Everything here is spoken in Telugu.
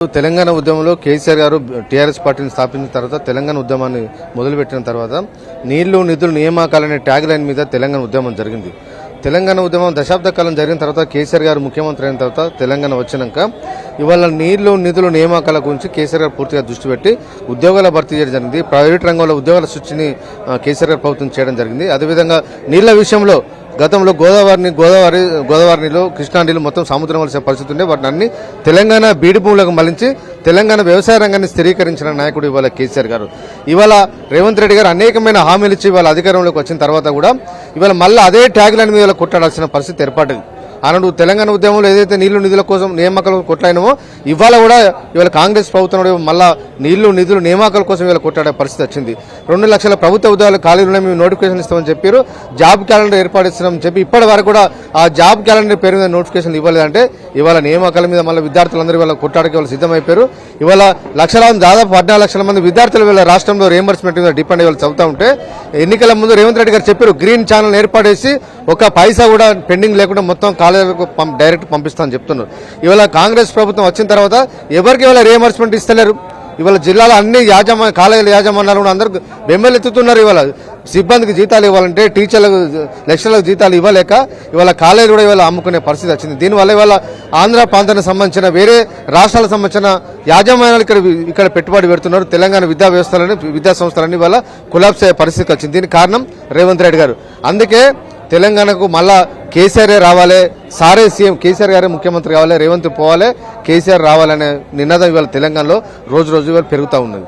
తెలంగాణ ఉద్యమంలో కేసీఆర్ గారు టీఆర్ఎస్ పార్టీని స్థాపించిన తర్వాత తెలంగాణ ఉద్యమాన్ని మొదలుపెట్టిన తర్వాత నీళ్లు నిధులు నియామకాలనే ట్యాగ్ లైన్ మీద తెలంగాణ ఉద్యమం జరిగింది. తెలంగాణ ఉద్యమం దశాబ్ద కాలం జరిగిన తర్వాత కేసీఆర్ గారు ముఖ్యమంత్రి అయిన తర్వాత తెలంగాణ వచ్చినాక ఇవాళ నీళ్లు నిధులు నియామకాల గురించి కేసీఆర్ గారు పూర్తిగా దృష్టి పెట్టి ఉద్యోగాల భర్తీ చేయడం జరిగింది. ప్రైవేట్ రంగంలో ఉద్యోగాల సృష్టిని కేసీఆర్ గారు ప్రభుత్వం చేయడం జరిగింది. అదేవిధంగా నీళ్ల విషయంలో గతంలో గోదావరి నీళ్ళు కృష్ణా నీళ్ళు మొత్తం సముద్రం కలిసే పరిస్థితి ఉండే వాటిని అన్ని తెలంగాణ బీడి భూములకు మళ్లించి తెలంగాణ వ్యవసాయ రంగాన్ని స్థిరీకరించిన నాయకుడు ఇవాళ కేసీఆర్ గారు. ఇవాళ రేవంత్ రెడ్డి గారు అనేకమైన హామీలు ఇచ్చి ఇవాళ అధికారంలోకి వచ్చిన తర్వాత కూడా ఇవాళ మళ్ళీ అదే ట్యాగ్ లైన్ మీద కొట్టాడాల్సిన పరిస్థితి ఏర్పడింది. ఆనాడు తెలంగాణ ఉద్యమంలో ఏదైతే నీళ్లు నిధుల కోసం నియామకాలు కొట్లాడినామో ఇవాళ కాంగ్రెస్ ప్రభుత్వం మళ్ళా నీళ్లు నిధులు నియామకాల కోసం ఇవాళ కొట్లాడే పరిస్థితి వచ్చింది. 2 లక్షల ప్రభుత్వ ఉద్యోగాలు ఖాళీలు మేము నోటిఫికేషన్ ఇస్తామని చెప్పారు. జాబ్ క్యాలెండర్ ఏర్పాటిస్తున్నామని చెప్పి ఇప్పటి వరకు కూడా ఆ జాబ్ క్యాలెండర్ పేరు మీద నోటిఫికేషన్ ఇవ్వలేదంటే ఇవాళ నియామకాల మీద మళ్ళీ విద్యార్థులందరూ ఇవాళ కొట్టాడకి వాళ్ళు సిద్ధమైపోయారు. ఇవాళ దాదాపు 14 లక్షల మంది విద్యార్థులు వీళ్ళ రాష్ట్రంలో రియంబర్స్మెంట్ మీద డిపెండ్ అయ్యి చదువుతా ఉంటే ఎన్నికల ముందు రేవంత్ రెడ్డి గారు చెప్పారు గ్రీన్ ఛానల్ ఏర్పాటేసి ఒక పైసా కూడా పెండింగ్ లేకుండా మొత్తం కాలేజీలకు డైరెక్ట్ పంపిస్తామని చెప్తున్నారు. ఇవాళ కాంగ్రెస్ ప్రభుత్వం వచ్చిన తర్వాత ఎవరికి ఇవాళ రియంబర్స్మెంట్ ఇస్తలేరు. ఇవాళ జిల్లాలో అన్ని కాలేజీల యాజమాన్యాలు కూడా అందరూ బెంబెలెత్తుతున్నారు. ఇవాళ సిబ్బందికి జీతాలు ఇవ్వాలంటే టీచర్లకు లెక్చరర్లకు జీతాలు ఇవ్వలేక ఇవాళ కాలేజీలు కూడా ఇవాళ అమ్ముకునే పరిస్థితి వచ్చింది. దీనివల్ల ఇవాళ ఆంధ్ర ప్రాంతానికి సంబంధించిన వేరే రాష్ట్రాలకు సంబంధించిన యాజమాన్యాలు ఇక్కడ పెట్టుబడి పెడుతున్నారు. తెలంగాణ విద్యా సంస్థలన్నీ ఇవాళ కొలాప్స్ అయ్యే పరిస్థితికి వచ్చింది. దీనికి కారణం రేవంత్ రెడ్డి గారు. అందుకే తెలంగాణకు మళ్ళా కేసీఆర్ రావాలి, సారే సీఎం కేసీఆర్ గారే ముఖ్యమంత్రి కావాలి, రేవంత్ పోవాలి, కేసీఆర్ రావాలనే నినాదం ఇవాళ తెలంగాణలో రోజు ఇవాళ పెరుగుతూ ఉన్నది.